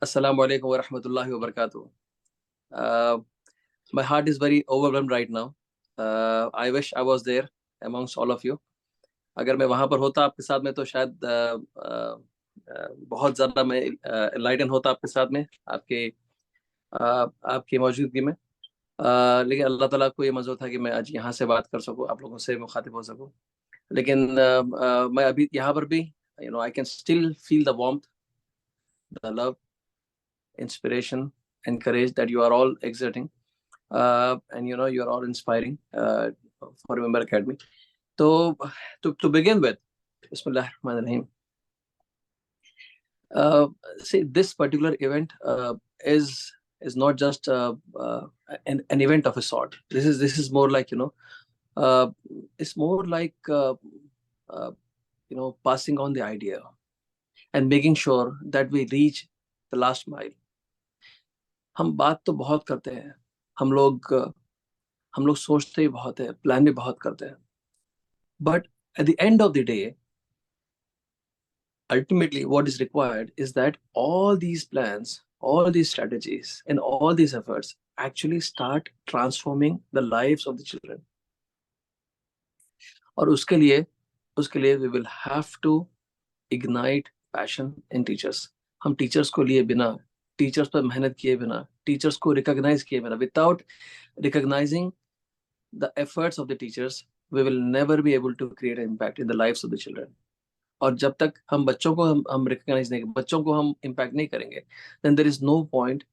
Assalamu alaikum wa rahmatullahi wa barakatuh. My heart is very overwhelmed right now. I wish I was there amongst all of you. अगर मैं वहाँ पर होता आपके साथ में तो शायद बहुत ज़्यादा मैं एनलाइटन होता आपके साथ में आपकी मौजूदगी में। लेकिन अल्लाह ताला को ये मंजूर था कि मैं आज यहाँ से बात कर सकूँ, आप लोगों से मुखातिब हो सकूँ। लेकिन मैं अभी यहाँ पर भी I can still feel the warmth, the love, inspiration and courage that you are all exerting, and you are all inspiring for Remember Academy. So to begin with, Bismillah Rahman Rahim. See, this particular event is not just an event of a sort. This is more like it's more like passing on the idea and making sure that we reach the last mile. हम बात तो बहुत करते हैं, हम लोग सोचते ही बहुत है, प्लान भी बहुत करते हैं, but at the end of the day, ultimately what is required is that all these plans, all these strategies and all these efforts actually start transforming the lives of the children. और उसके लिए we will have to ignite passion in teachers. हम teachers को लिए बिना, teachers पर मेहनत किए बिना, टीचर्स को रिकॉग्नाइज किए बिना, without recognizing the efforts of the teachers, we will never be able to create an impact in the lives of the children. और जब तक हम बच्चों को हम रिकॉग्नाइज नहीं, बच्चों को हम इम्पैक्ट नहीं करेंगे, then there is no point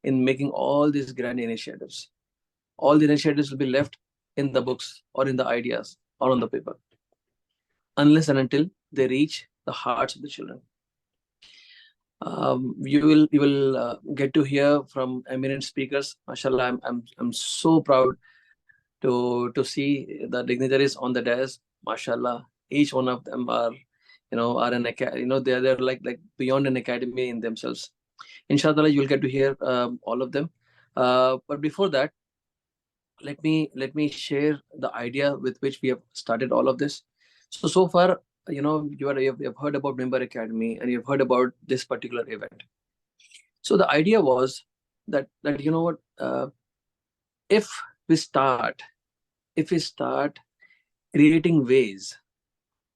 in making all these grand initiatives. All the initiatives will be left in the books or in the ideas or on the paper, unless and until they reach the hearts of the children. You will get to hear from eminent speakers. MashaAllah, I'm so proud to see the dignitaries on the dais. MashaAllah, each one of them are they're like beyond an academy in themselves. Inshallah, you'll get to hear all of them. But before that, let me share the idea with which we have started all of this. So far, you have heard about Member Academy and you've heard about this particular event. So the idea was that if we start creating ways,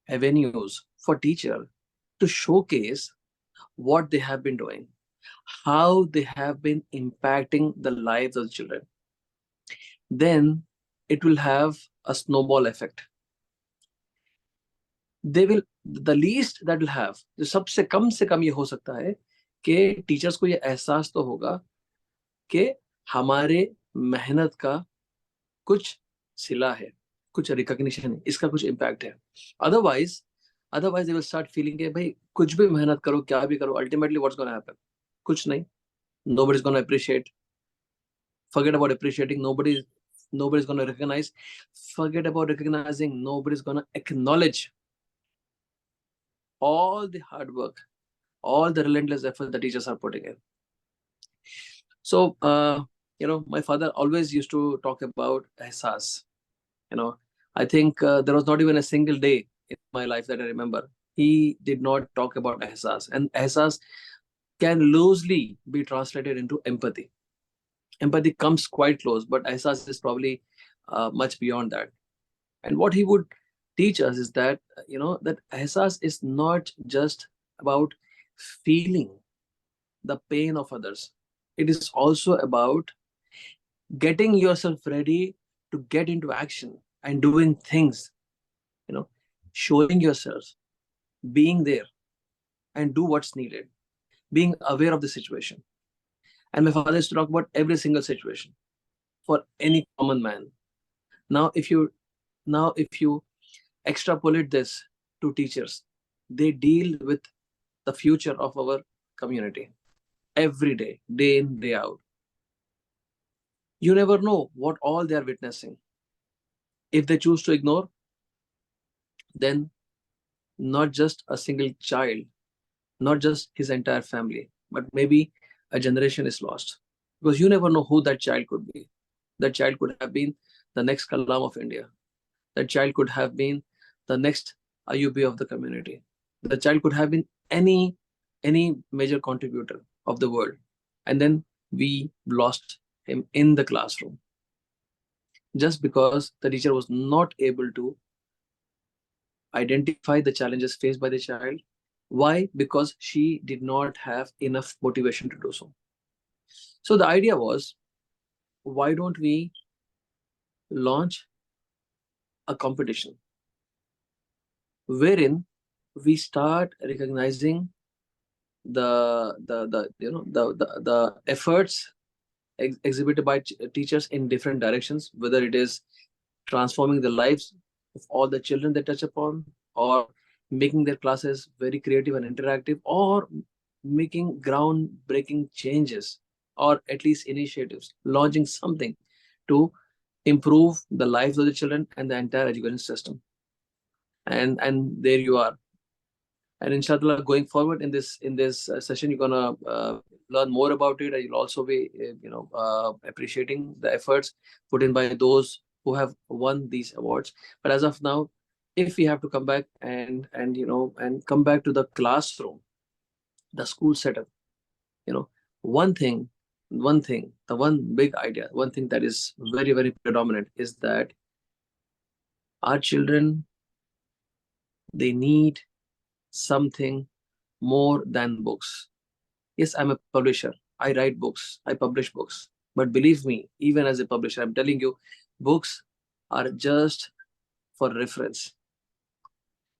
avenues for teacher to showcase what they have been doing, how they have been impacting the lives of the children, then it will have a snowball effect. The least that will have, जो सबसे कम से कम ये हो सकता है कि teachers को ये एहसास तो होगा कि हमारे मेहनत का कुछ सिला है, कुछ रिकॉग्निशन है, इसका कुछ इम्पैक्ट है. Otherwise they will start feeling कि भाई कुछ भी मेहनत करो, क्या भी करो, अल्टीमेटली व्हाट्स गोना हैपन? कुछ नहीं. Nobody is going to appreciate. Forget about appreciating. Nobody is going to recognize. Forget about recognizing. Nobody is going to acknowledge all the hard work, all the relentless effort the teachers are putting in. So, my father always used to talk about ehsas. I think there was not even a single day in my life that I remember he did not talk about ehsas. And ehsas can loosely be translated into empathy. Empathy comes quite close, but ehsas is probably much beyond that. And what he would teach us is that that ehsas is not just about feeling the pain of others. It is also about getting yourself ready to get into action and doing things, showing yourself, being there and do what's needed, being aware of the situation. And my father used to talk about every single situation for any common man. Now if you extrapolate this to teachers, they deal with the future of our community every day, day in, day out. You never know what all they are witnessing. If they choose to ignore, then not just a single child, not just his entire family, but maybe a generation is lost. Because you never know who that child could be. That child could have been the next Kalam of India. That child could have been the next IUB of the community. The child could have been any any major contributor of the world, and then we lost him in the classroom just because the teacher was not able to identify the challenges faced by the child. Why? Because she did not have enough motivation to do so. So the idea was, why don't we launch a competition wherein we start recognizing the efforts exhibited by teachers in different directions, whether it is transforming the lives of all the children they touch upon, or making their classes very creative and interactive, or making groundbreaking changes, or at least initiatives, launching something to improve the lives of the children and the entire education system. And there you are. And inshallah, going forward in this session, you're gonna learn more about it, and you'll also be appreciating the efforts put in by those who have won these awards. But as of now, if we have to come back and come back to the classroom, the school setup, you know, one thing, the one big idea, one thing that is very, very predominant is that our children, they need something more than books. Yes, I'm a publisher. I write books. I publish books. But believe me, even as a publisher, I'm telling you, books are just for reference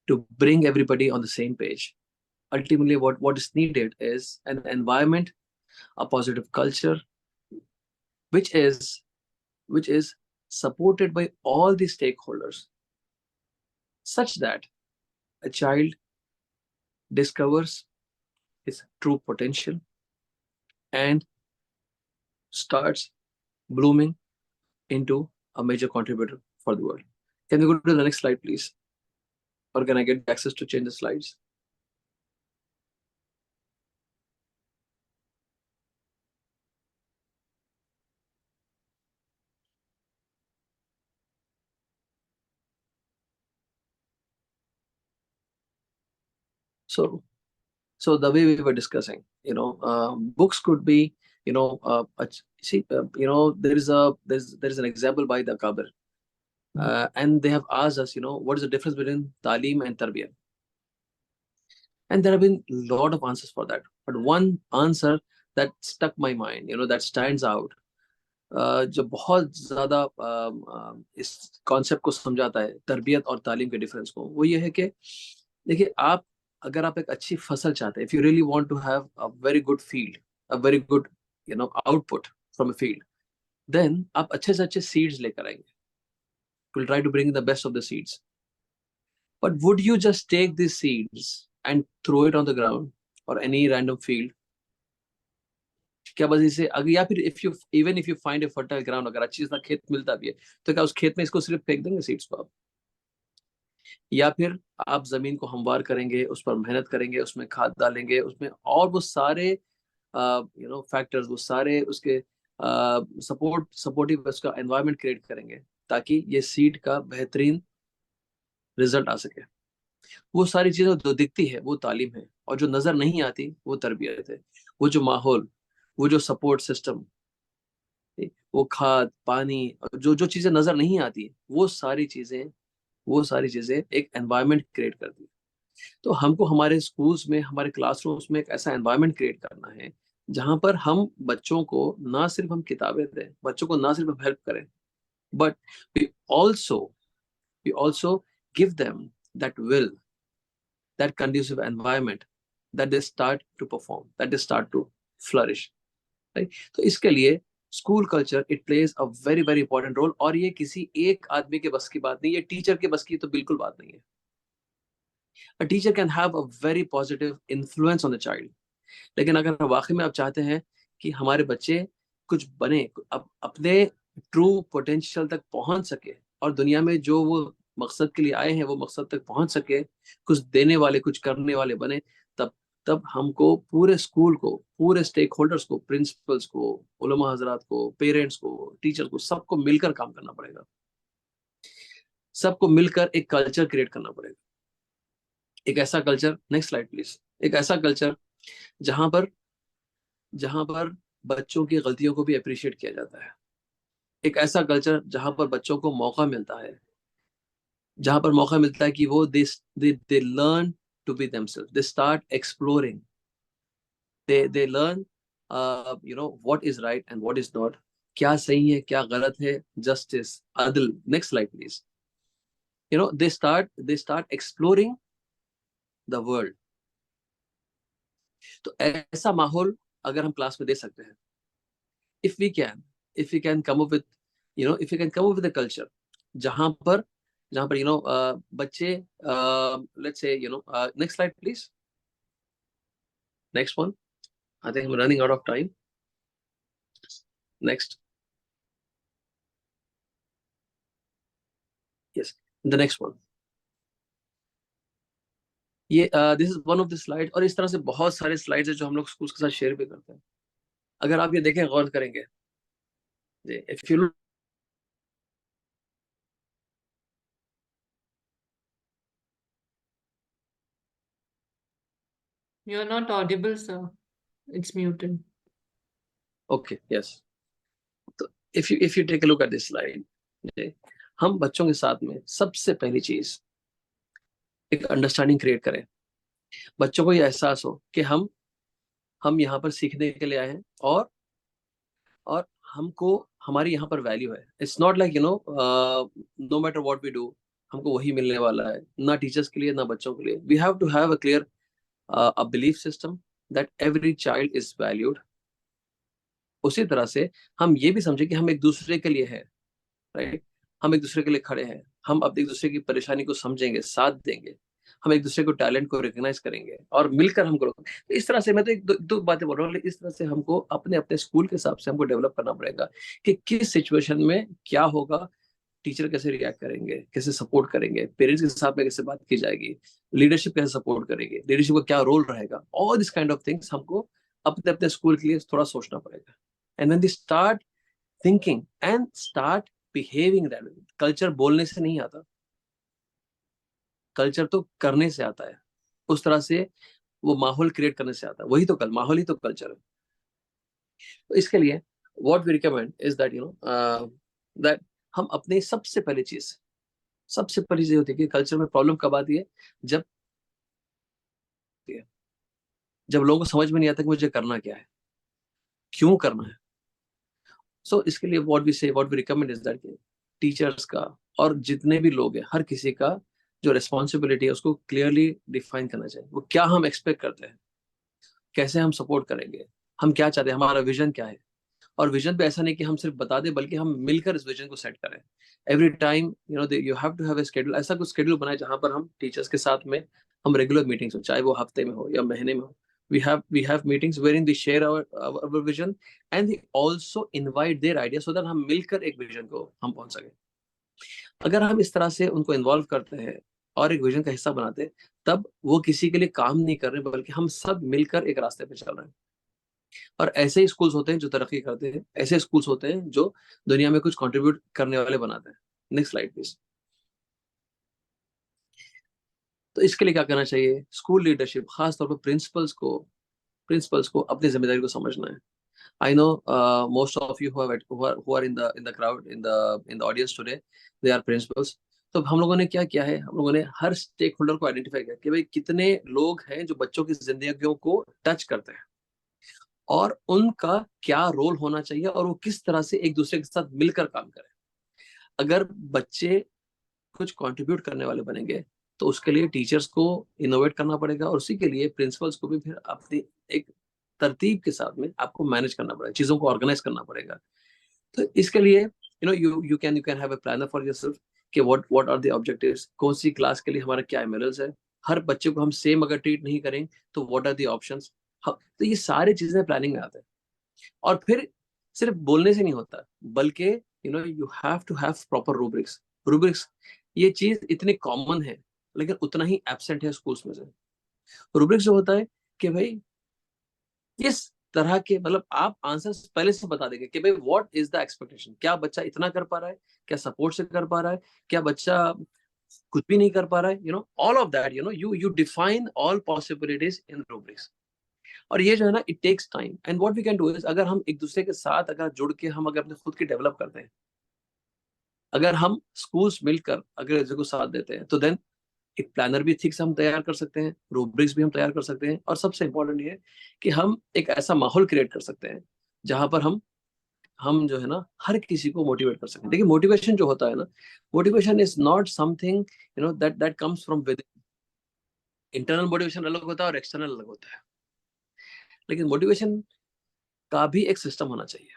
to bring everybody on the same page. Ultimately, what is needed is an environment, a positive culture, which is which is supported by all the stakeholders, such that a child discovers his true potential and starts blooming into a major contributor for the world. Can we go to the next slide, please? Or can I get access to change the slides? So, so the way we were discussing, books could be, there is an example by the Kabir, and they have asked us, what is the difference between talim and tarbiyah? And there have been a lot of answers for that. But one answer that stuck my mind, that stands out, जो बहुत ज़्यादा इस concept को समझाता है तरबियत और तालीम के डिफरेंस को, वो ये है कि देखिए, अगर आप एक अच्छी फसल चाहते हैं, if you really want to have a very good field, a very good output from a field, then आप अच्छे से अच्छे सीड्स लेकर आएंगे, will try to bring the best of the seeds. But would you just take this seeds and throw it on the ground और any random field? क्या बस इसे अगर, या फिर if you find a fertile ground, अगर अच्छी तरह खेत मिलता भी है, तो क्या उस खेत में इसको सिर्फ फेंक देंगे सीड्स को आप? या फिर आप जमीन को हमवार करेंगे, उस पर मेहनत करेंगे, उसमें खाद डालेंगे, उसमें और वो सारे फैक्टर्स, वो सारे उसके सपोर्टिव उसका एनवायरनमेंट क्रिएट करेंगे, ताकि ये सीड का बेहतरीन रिजल्ट आ सके. वो सारी चीजें जो दिखती है वो तालीम है, और जो नजर नहीं आती वो तरबियत है. वो जो माहौल, वो जो सपोर्ट सिस्टम, वो खाद पानी, जो जो चीजें नजर नहीं आती, वो सारी चीजें एक एनवायरनमेंट क्रिएट करती है. तो हमको हमारे स्कूल्स में, हमारे क्लासरूम्स में एक ऐसा एनवायरनमेंट क्रिएट करना है जहां पर हम बच्चों को ना सिर्फ हम किताबें दें, बच्चों को ना सिर्फ हम हेल्प करें, but we also we also give them that will, that conducive environment, that they start to perform, that they start to flourish, right? तो इसके लिए school culture, it plays a very very important role. और ये किसी एक आदमी के बस की बात नहीं है, टीचर के बस की तो बिल्कुल बात नहीं है. A teacher can have a very positive influence on the child, लेकिन अगर वाकई में आप चाहते हैं कि हमारे बच्चे कुछ बने, अपने ट्रू पोटेंशियल तक पहुंच सके, और दुनिया में जो वो मकसद के लिए आए हैं वो मकसद तक पहुंच सके, कुछ देने वाले, कुछ करने वाले बने, तब तब हमको पूरे स्कूल को, पूरे स्टेक होल्डर्स को, प्रिंसिपल्स को, उलमा हजरात को, पेरेंट्स को, टीचर को, सबको मिलकर काम करना पड़ेगा. सबको मिलकर एक कल्चर क्रिएट करना पड़ेगा. एक ऐसा कल्चर, नेक्स्ट स्लाइड प्लीज, एक ऐसा कल्चर जहां पर जहां पर बच्चों की गलतियों को भी अप्रिशिएट किया जाता है। एक ऐसा कल्चर जहां पर बच्चों को मौका मिलता है, जहां पर मौका मिलता है कि वो they learn to be themselves, they start exploring, they learn what is right and what is not, क्या सही है क्या गलत है, जस्टिस, अदल। Next slide please. They start exploring the world. तो ऐसा माहौल अगर हम क्लास में दे सकते हैं, if we can if we can come up with if we can come up with a culture जहां पर बच्चे, let's say, next slide please, next one. I think I'm running out of time. Next. Yes, the next one. ये this is one of the slide, और इस तरह से बहुत सारे स्लाइड्स है जो हम लोग स्कूल के साथ शेयर भी करते हैं। अगर आप ये देखें, गौर करेंगे, if you You're not audible, sir. It's muted. Okay, yes. तो if you take a look at this slide, हम बच्चों के साथ में सबसे पहली चीज एक अंडरस्टैंडिंग क्रिएट करें। बच्चों को ये एहसास हो कि हम यहाँ पर सीखने के लिए आए हैं, और हमको हमारी यहाँ पर वैल्यू है। It's not like no matter what we do हमको वही मिलने वाला है, ना टीचर्स के लिए ना बच्चों के लिए। We have to have a clear a belief system that every child is valued. उसी तरह से हम ये भी समझे कि हम एक दूसरे के लिए हैं, राइट। हम एक दूसरे के लिए खड़े हैं, हम अब एक दूसरे की परेशानी को समझेंगे, साथ देंगे, हम एक दूसरे को टैलेंट को रिकॉग्नाइज करेंगे और मिलकर हम करो। तो इस तरह से मैं तो दो बातें बोल रहा हूँ, इस तरह से हमको अपने अपने स्कूल के हिसाब से हमको डेवलप करना पड़ेगा कि किस सिचुएशन में क्या होगा, टीचर कैसे रिएक्ट करेंगे, कैसे सपोर्ट करेंगे, पेरेंट्स के साथ में कैसे बात की जाएगी, लीडरशिप कैसे सपोर्ट करेगी, लीडरशिप का क्या रोल रहेगा। All this kind of things हमको अपने अपने स्कूल के लिए थोड़ा सोचना पड़ेगा। And when they start thinking and start behaving that way. Culture बोलने से नहीं आता, कल्चर तो करने से आता है। उस तरह से वो माहौल क्रिएट करने से आता है। वही तो कल माहौल ही तो कल्चर है। तो इसके लिए what we recommend is that that हम अपने सबसे पहली चीज होती है कि कल्चर में प्रॉब्लम कब आती है, जब जब लोगों को समझ में नहीं आता कि मुझे करना क्या है, क्यों करना है। सो इसके लिए what we recommend is that teachers का और जितने भी लोग हैं, हर किसी का जो रिस्पॉन्सिबिलिटी है उसको क्लियरली डिफाइन करना चाहिए। वो क्या हम एक्सपेक्ट करते हैं, कैसे हम सपोर्ट करेंगे, हम क्या चाहते हैं, हमारा विजन क्या है। और विजन पे ऐसा नहीं कि हम सिर्फ बता दें, बल्कि हम मिलकर इस विजन को सेट करें। Every time you have to have a schedule. ऐसा कुछ शेड्यूल बनाए जहां पर हम टीचर्स के साथ में हम रेगुलर मीटिंग्स हो, चाहे वो हफ्ते में हो या महीने में हो। We have meetings wherein we share our vision and we also invite their idea, so that हम मिलकर एक विजन को हम पहुंच सके। अगर हम इस तरह से उनको इन्वॉल्व करते हैं और एक विजन का हिस्सा बनाते हैं, तब वो किसी के लिए काम नहीं कर रहे, बल्कि हम सब मिलकर एक रास्ते पे चल रहे हैं। और ऐसे ही स्कूल्स होते हैं जो तरक्की करते हैं, ऐसे स्कूल्स होते हैं जो दुनिया में कुछ कंट्रीब्यूट करने वाले बनाते हैं। Next slide please. तो इसके लिए क्या करना चाहिए, स्कूल लीडरशिप, खासतौर पर प्रिंसिपल्स को अपनी जिम्मेदारी को समझना है। I know most of you who are in the crowd, in the audience today, they are principals. तो हम लोगों ने क्या किया है, हम लोगों ने हर स्टेक होल्डर को आइडेंटिफाई किया कि भाई कितने लोग हैं जो बच्चों की जिंदगियों को टच करते हैं, और उनका क्या रोल होना चाहिए, और वो किस तरह से एक दूसरे के साथ मिलकर काम करें। अगर बच्चे कुछ कंट्रीब्यूट करने वाले बनेंगे, तो उसके लिए टीचर्स को इनोवेट करना पड़ेगा, और उसी के लिए प्रिंसिपल्स को भी फिर अपनी एक तरतीब के साथ में आपको मैनेज करना पड़ेगा, चीजों को ऑर्गेनाइज करना पड़ेगा। तो इसके लिए you can have a planner for yourself कि व्हाट आर द ऑब्जेक्टिव्स, कौन सी क्लास के लिए हमारा क्या एमएलएस है, हर बच्चे को हम सेम अगर ट्रीट नहीं करें तो व्हाट आर द ऑप्शंस। तो ये सारी चीजें प्लानिंग में आते हैं। और फिर सिर्फ बोलने से नहीं होता, बल्कि you have to have proper rubrics. ये चीज इतनी कॉमन है, लेकिन उतना ही एब्सेंट है स्कूल्स में से। रूब्रिक्स जो होता है कि भाई इस तरह के, मतलब आप आंसर पहले से बता देंगे कि भाई व्हाट इज द एक्सपेक्टेशन, क्या बच्चा इतना कर पा रहा है, क्या सपोर्ट से कर पा रहा है, क्या बच्चा कुछ भी नहीं कर पा रहा है, all of that, you define all possibilities in rubrics. और ये जो है ना, it takes time, and what we can do is, अगर हम एक दूसरे के साथ अगर जुड़ के हम अगर अपने खुद की डेवलप करते हैं, अगर हम स्कूल्स मिलकर अगर एक दूसरे को साथ देते हैं, तो देन एक प्लानर भी ठीक से हम तैयार कर सकते हैं, रूब्रिक्स भी हम तैयार कर सकते हैं, और सबसे इम्पोर्टेंट ये है कि हम एक ऐसा माहौल क्रिएट कर सकते हैं जहां पर हम जो है ना हर किसी को मोटिवेट कर सकें। देखिए मोटिवेशन जो होता है ना, motivation is not something that comes from with. Internal motivation अलग होता है और एक्सटर्नल अलग होता है, लेकिन मोटिवेशन का भी एक सिस्टम होना चाहिए।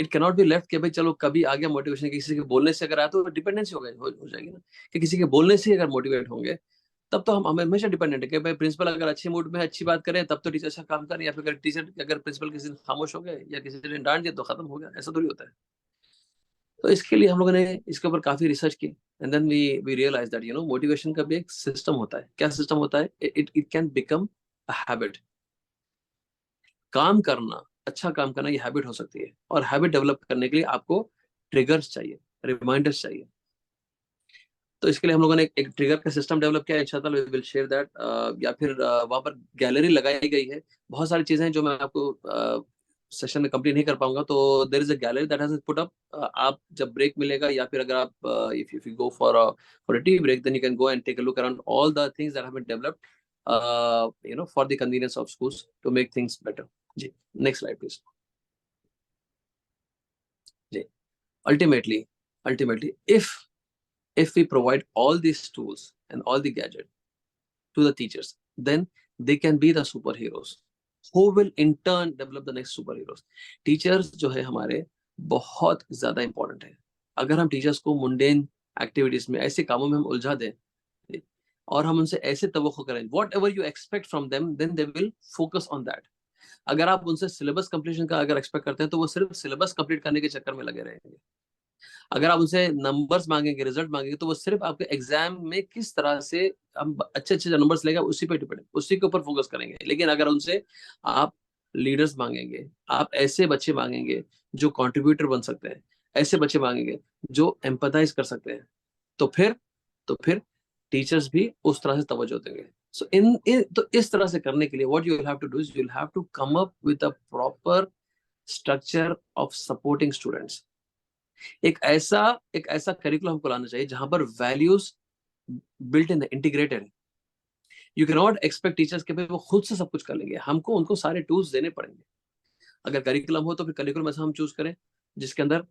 इट कैनॉट बी लेफ्ट कि भाई चलो कभी आ गया मोटिवेशन, किसी के बोलने से अगर आया तो डिपेंडेंसी हो जाएगी ना, कि किसी के बोलने से अगर मोटिवेट होंगे तब तो हम हमेशा डिपेंडेंट है कि भाई प्रिंसिपल अगर अच्छे मूड में अच्छी बात करे तब तो टीचर अच्छा काम करे, या फिर टीचर अगर प्रिंसिपल किसी दिन खामोश हो गए या किसी ने डांट दिया तो खत्म हो गया, ऐसा थोड़ी होता है। तो इसके लिए हम लोगों ने इसके ऊपर काफी रिसर्च की, and then we realise that motivation का भी एक सिस्टम होता है। क्या सिस्टम होता है? It can become a habit. काम करना, अच्छा काम करना, ये हैबिट हो सकती है, और हैबिट डेवलप करने के लिए आपको ट्रिगर्स चाहिए, रिमाइंडर्स चाहिए। तो इसके लिए हम लोगों ने एक ट्रिगर का सिस्टम डेवलप किया, इंशाल्लाह वी विल शेयर दैट। या फिर वहां पर गैलरी लगाई गई है, बहुत सारी चीजें हैं जो मैं आपको सेशन में कंप्लीट नहीं कर पाऊंगा, तो there is a gallery that has put up. आप जब ब्रेक मिलेगा या फिर अगर आप if you go for a tea break, then you can go and take a look around all the things that have been developed for the convenience of schools to make things better. जी, next slide please. जी, ultimately if we provide all these tools and all the gadget to the teachers, then they can be the superheroes who will in turn develop the next superheroes. Teachers जो है हमारे बहुत ज्यादा important है। अगर हम teachers को mundane activities में, ऐसे कामों में हम उलझा दें और हम उनसे ऐसे तवक्को करें, whatever you expect from them, then they will focus on that. अगर आप उनसे सिलेबस कंप्लीशन का अगर एक्सपेक्ट करते हैं तो वो सिर्फ सिलेबस कंप्लीट करने के चक्कर में लगे रहेंगे। अगर आप उनसे नंबर्स मांगेंगे, रिजल्ट मांगेंगे, तो वो सिर्फ आपके एग्जाम में किस तरह से हम अच्छे अच्छे नंबर्स लेगा उसी पे डिपेंड, उसी के ऊपर फोकस करेंगे। लेकिन अगर उनसे आप लीडर्स मांगेंगे, आप ऐसे बच्चे मांगेंगे जो कंट्रीब्यूटर बन सकते हैं, ऐसे बच्चे मांगेंगे जो एम्पथाइज कर सकते हैं, तो फिर टीचर्स भी उस तरह से तवज्जो देंगे। सो तो इस तरह से करने के लिए what you will have to do is you will have to come up with a proper structure of supporting students. एक ऐसा करिकुलम हमको लाना चाहिए जहां पर वैल्यूज बिल्ट इन इंटीग्रेटेड है। You can not expect teachers के भाई वो खुद से सब कुछ कर लेंगे, हमको उनको सारे टूल्स देने पड़ेंगे। अगर करिकुलम हो तो फिर करिकुलम ऐसा हम चूज करें जिसके अंदर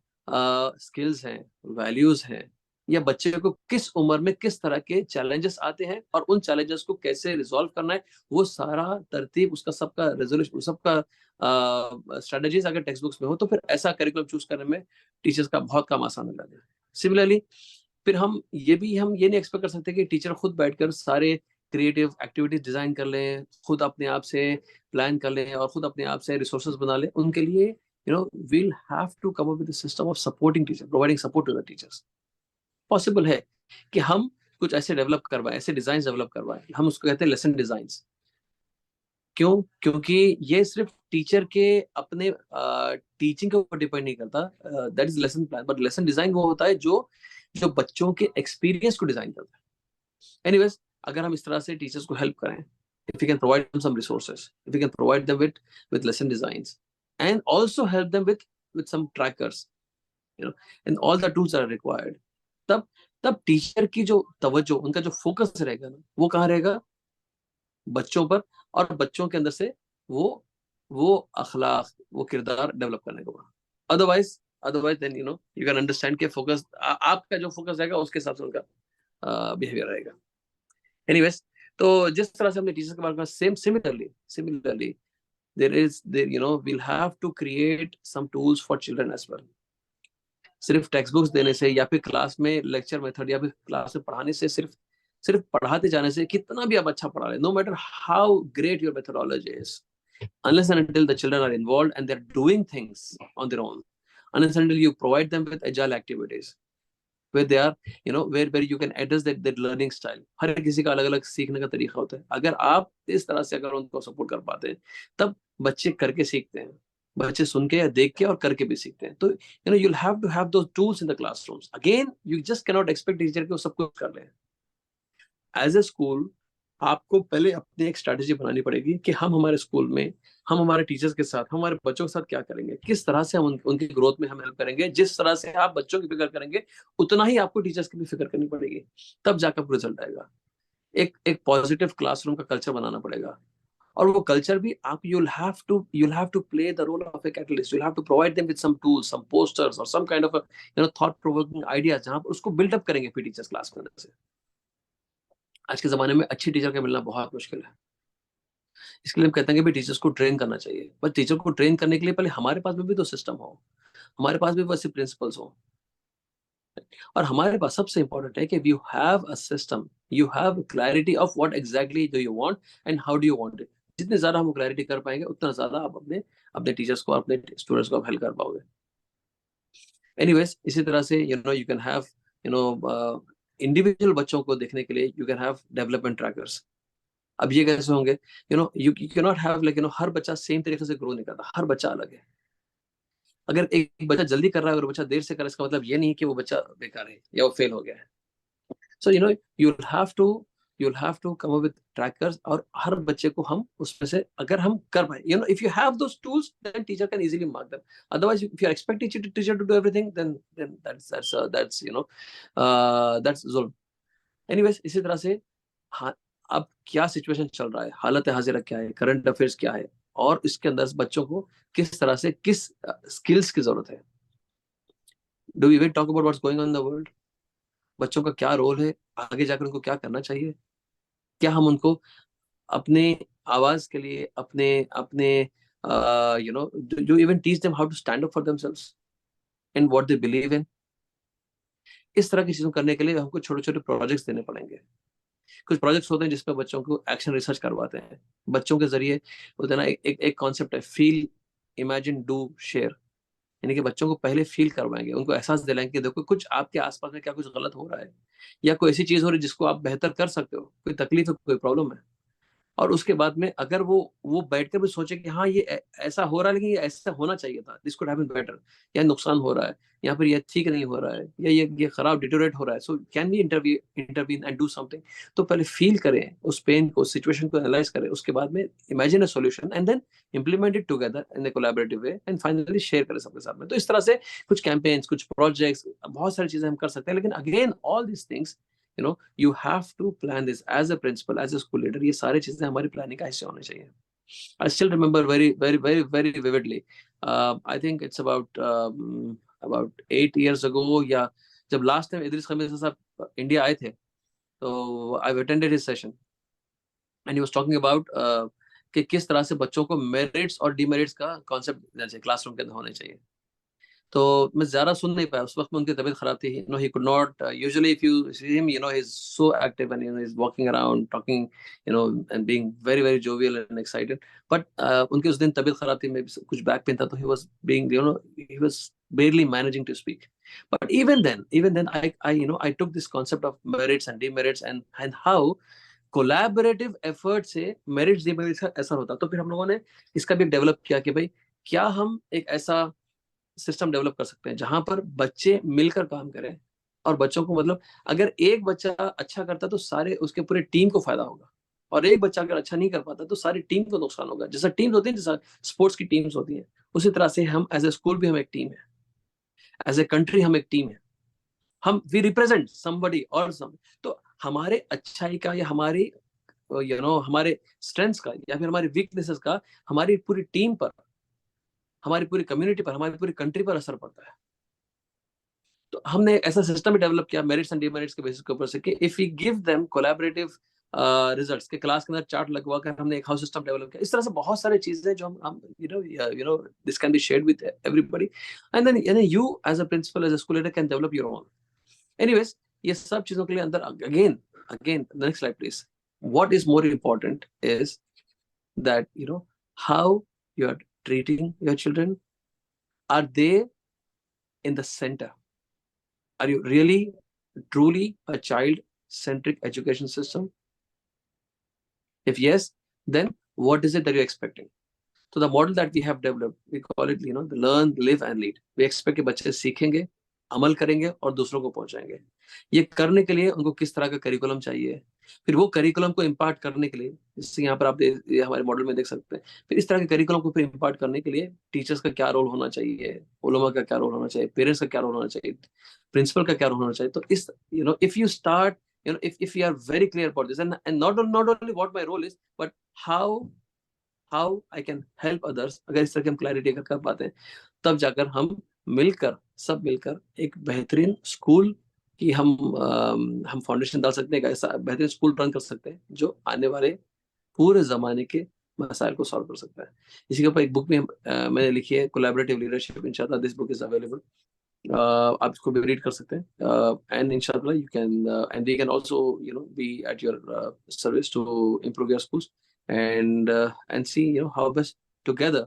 स्किल्स हैं, वैल्यूज हैं, या बच्चे को किस उम्र में किस तरह के चैलेंजेस आते हैं और उन चैलेंजेस को कैसे रिजॉल्व करना है, वो सारा तरतीब उसका सबका रेजोल्यूशन सबका स्ट्रेटजीज अगर टेक्स्ट बुक्स में हो तो फिर ऐसा करिकुलम चूज करने में टीचर्स का बहुत काम आसान हो जाता है। सिमिलरली फिर हम ये नहीं एक्सपेक्ट कर सकते कि टीचर खुद बैठकर सारे क्रिएटिव एक्टिविटीज डिजाइन कर लें, खुद अपने आप से प्लान कर लें और खुद अपने आप से रिसोर्सेज बना लें। उनके लिए we'll have to come up with a system of supporting teachers, providing support to the teachers. Possible है कि हम कुछ ऐसे डेवलप करवाएं, ऐसे डिजाइन डेवलप करवाएं, हम उसको कहते हैं लेसन डिजाइंस। क्यों? क्योंकि ये सिर्फ टीचर के अपने टीचिंग के ऊपर डिपेंड नहीं करता, that is lesson plan, but lesson design वो होता है जो जो बच्चों के एक्सपीरियंस को डिजाइन करता है। एनीवेज, अगर हम इस तरह से टीचर्स को हेल्प करें, if we can provide them some resources, if we can provide them with lesson designs and also help them with some trackers, and all the tools are required, तब तब teacher की जो तवज्जो, उनका जो focus रहेगा ना, वो कहाँ रहेगा? बच्चों पर, और बच्चों के अंदर से वो वो अखलाक, वो किरदार डेवलप करने को। Otherwise otherwise then you can understand के फोकस, आपका जो फोकस रहेगा उसके हिसाब से उनका बिहेवियर रहेगा। एनीवेज, तो जिस तरह से हमने टीचर्स के बारे में similarly there we'll have to create some tools for children as well. सिर्फ टेक्स्ट बुक्स देने से या फिर क्लास में लेक्चर मेथड या फिर क्लास में पढ़ाने से, सिर्फ सिर्फ पढ़ाते जाने से कितना भी आप अच्छा पढ़ा रहे, no matter how great your methodology is, unless and until the children are involved and they're doing things on their own, unless and until you provide them with agile activities where they are where you can address that learning style। हर किसी का अलग अलग सीखने का तरीका होता है। अगर आप इस तरह से अगर उनको सपोर्ट कर पाते हैं तब बच्चे करके सीखते हैं, बच्चे सुन के या देख के और करके भी सीखते हैं। तो you'll have to have those tools in the classrooms. Again, you just cannot expect teacher को सब कुछ कर ले। एज ए स्कूल आपको पहले अपनी एक स्ट्रैटेजी बनानी पड़ेगी कि हम हमारे स्कूल में, हम हमारे टीचर्स के साथ, हम हमारे बच्चों के साथ क्या करेंगे, किस तरह से हम उनकी ग्रोथ में हम हेल्प करेंगे। जिस तरह से आप बच्चों की फिक्र करेंगे उतना ही आपको टीचर्स की भी फिक्र करनी पड़ेगी, तब जाकर रिजल्ट आएगा। एक एक पॉजिटिव क्लासरूम का कल्चर बनाना पड़ेगा, और वो कल्चर भी आप you'll have to play the role of a catalyst. You'll have to provide them with some tools, some posters or some kind of a thought provoking ideas जहां पर उसको build up करेंगे फिर टीचर्स क्लास के अंदर से। आज के जमाने में अच्छी टीचर का मिलना बहुत मुश्किल है, इसके लिए हम कहते हैं कि भाई टीचर्स को ट्रेन करना चाहिए, पर टीचर को ट्रेन करने के लिए पहले हमारे पास में भी तो सिस्टम हो, हमारे पास भी वैसे प्रिंसिपल्स हो, और हमारे पास सबसे इंपॉर्टेंट है कि you have a system, you have clarity of what exactly do you want and how do you want it. जितने ज्यादा हम क्लैरिटी कर पाएंगे उतना ज्यादा आप अपने अपने टीचर्स को, अपने स्टूडेंट्स को आप हेल्प कर पाओगे। एनीवेज, इसी तरह से you can have you know individual बच्चों को देखने के लिए you can have development trackers. अब ये कैसे होंगे, you can not have like हर बच्चा सेम तरीके से ग्रो नहीं करता, हर बच्चा अलग है। अगर एक बच्चा जल्दी कर रहा है और बच्चा देर से कर रहा है, इसका मतलब ये नहीं है कि वो बच्चा बेकार है या वो फेल हो गया है। So you'll have to come up with trackers, और हर बच्चे को हम उसमें से अगर हम कर पाए, if you have those tools, then teacher can easily mark them. Otherwise, if you expect teacher to do everything, then that's zulm. Anyways, इसी तरह से, हाँ, अब क्या सिचुएशन चल रहा है, हालत हाजिरा क्या है, करंट अफेयर्स क्या है, और इसके अंदर बच्चों को किस तरह से किस स्किल्स की जरूरत है। Do we even talk about what's going on in the world, बच्चों का क्या रोल है, आगे जाकर उनको क्या करना चाहिए, क्या हम उनको अपने आवाज के लिए, अपने अपने do even teach them how to stand up for themselves and what they believe in. इस तरह की चीजों करने के लिए हमको छोटे छोटे प्रोजेक्ट्स देने पड़ेंगे। कुछ प्रोजेक्ट्स होते हैं जिसपे बच्चों को एक्शन रिसर्च करवाते हैं, बच्चों के जरिए बोलते हैं ना, एक कॉन्सेप्ट है फील, इमेजिन, डू, शेयर। यानी कि बच्चों को पहले फील करवाएंगे, उनको एहसास दिलाएंगे कि देखो कुछ आपके आसपास में क्या कुछ गलत हो रहा है, या कोई ऐसी चीज हो रही है जिसको आप बेहतर कर सकते हो, कोई तकलीफ है, कोई प्रॉब्लम है। और उसके बाद में अगर वो बैठकर भी सोचे कि हाँ ये ऐसा हो रहा है, लेकिन ये ऐसा होना चाहिए था, this could have been better, या नुकसान हो रहा है, यहाँ पर ये ठीक नहीं हो रहा है, या ये खराब डिटोरेट हो रहा है, so can we intervene and do something. तो पहले फील करें उस पेन को, सिचुएशन को एनालाइज करें, उसके बाद में imagine a solution and then implement it together in a collaborative way, and finally share करें सबके साथ में। तो इस तरह से कुछ कैंपेन्स, कुछ प्रोजेक्ट्स, बहुत सारी चीजें हम कर सकते हैं, लेकिन again all these things you have to plan this as a principal, as a school leader। ये सारी चीजें हमारी प्लानिंग का हिस्सा होनी चाहिए। I still remember very very very very vividly, I think it's about 8 years ago, या जब लास्ट टाइम इदरीस खमीसा साहब इंडिया आए थे, तो I've attended his session and he was talking about कि किस तरह से बच्चों को मेरिट्स और डिमेरिट्स का कॉन्सेप्ट देना चाहिए, क्लासरूम के अंदर होने चाहिए। तो मैं ज़्यादा सुन नहीं पाया, उस वक्त में उनकी तबीयत खराब थी, he could not, usually if you see him, he is so active and he is walking around talking, and being very very jovial and excited. But उनकी उस दिन तबीयत खराब थी, मे कुछ बैक पेन था, तो he was being, he was barely managing to speak. But even then I took this concept of merits and demerits, and how collaborative effort से merits demerits का असर होता। तो फिर हम लोगों ने इसका भी डेवलप किया कि भाई क्या हम एक ऐसा सिस्टम डेवलप कर सकते हैं जहां पर बच्चे मिलकर काम करें, और बच्चों को मतलब अगर एक बच्चा अच्छा करता तो सारे उसके पूरे टीम को फायदा होगा, और एक बच्चा अगर अच्छा नहीं कर पाता तो सारी टीम को नुकसान होगा। जैसा टीम्स होती है, जैसा स्पोर्ट्स की टीम्स होती हैं, उसी तरह से हम एज ए स्कूल भी हम एक टीम है, एज ए कंट्री हम एक टीम है, हम वी रिप्रेजेंट समबडी और सम। तो हमारे अच्छाई का, या हमारी हमारे स्ट्रेंथ्स का, या फिर हमारी वीकनेसेस का हमारी पूरी टीम पर, हमारी पूरी कम्युनिटी पर, हमारी पूरी कंट्री पर असर पड़ता है। तो हमने ऐसा सिस्टम भी डेवलप किया मेरिट्स एंड डिमेरिट्स के बेसिस के ऊपर से, कि if we give them collaborative results के क्लास के अंदर चार्ट लगवा कर हमने एक हाउस सिस्टम डेवलप किया। इस तरह से बहुत सारी चीजें जो हम this can be shared with everybody, and then you as a principal, as a school leader can develop your own. Anyways, ये सब चीजों के लिए अंदर again again next slide please. What is more important is that how you are treating your children. Are they in the center? Are you really truly a child centric education system? If yes, then what is it that you're expecting? So the model that we have developed, we call it the learn, live and lead. We expect कि बच्चे सीखेंगे, अमल करेंगे और दूसरों को पहुंचाएंगे। ये करने के लिए उनको किस तरह का करिकुलम चाहिए, फिर वो करिकुलम को इम्पार्ट करने के लिए, जैसे यहाँ पर आप ये हमारे मॉडल में देख सकते हैं, फिर इस तरह के करिकुलम को फिर इम्पार्ट करने के लिए टीचर्स का क्या रोल होना चाहिए, उलमा का क्या रोल होना चाहिए, पेरेंट्स का क्या रोल होना चाहिए, प्रिंसिपल का क्या रोल होना चाहिए। तो इस if you start, if you are very clear about this, and not only what my role is, but how I can help others, अगर इस तरह की हम क्लैरिटी अगर कर पाते हैं, तब जाकर सब मिलकर एक बेहतरीन स्कूल की हम फाउंडेशन डाल सकते हैं, एक ऐसा बेहतरीन स्कूल रन कर सकते हैं जो आने वाले पूरे जमाने के मसाइल को सॉल्व कर सकता है। इसी के ऊपर एक बुक भी मैंने लिखी है, कोलैबोरेटिव लीडरशिप। इंशाल्लाह दिस बुक इज अवेलेबल, आप इसको भी रीड कर सकते हैं, एंड इंशाल्लाह you can and we can also be at your service to improve your schools, and see how best together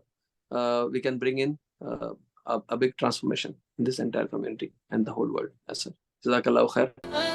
we can bring in a big transformation in this entire community and the whole world as such. Jazakallah khair.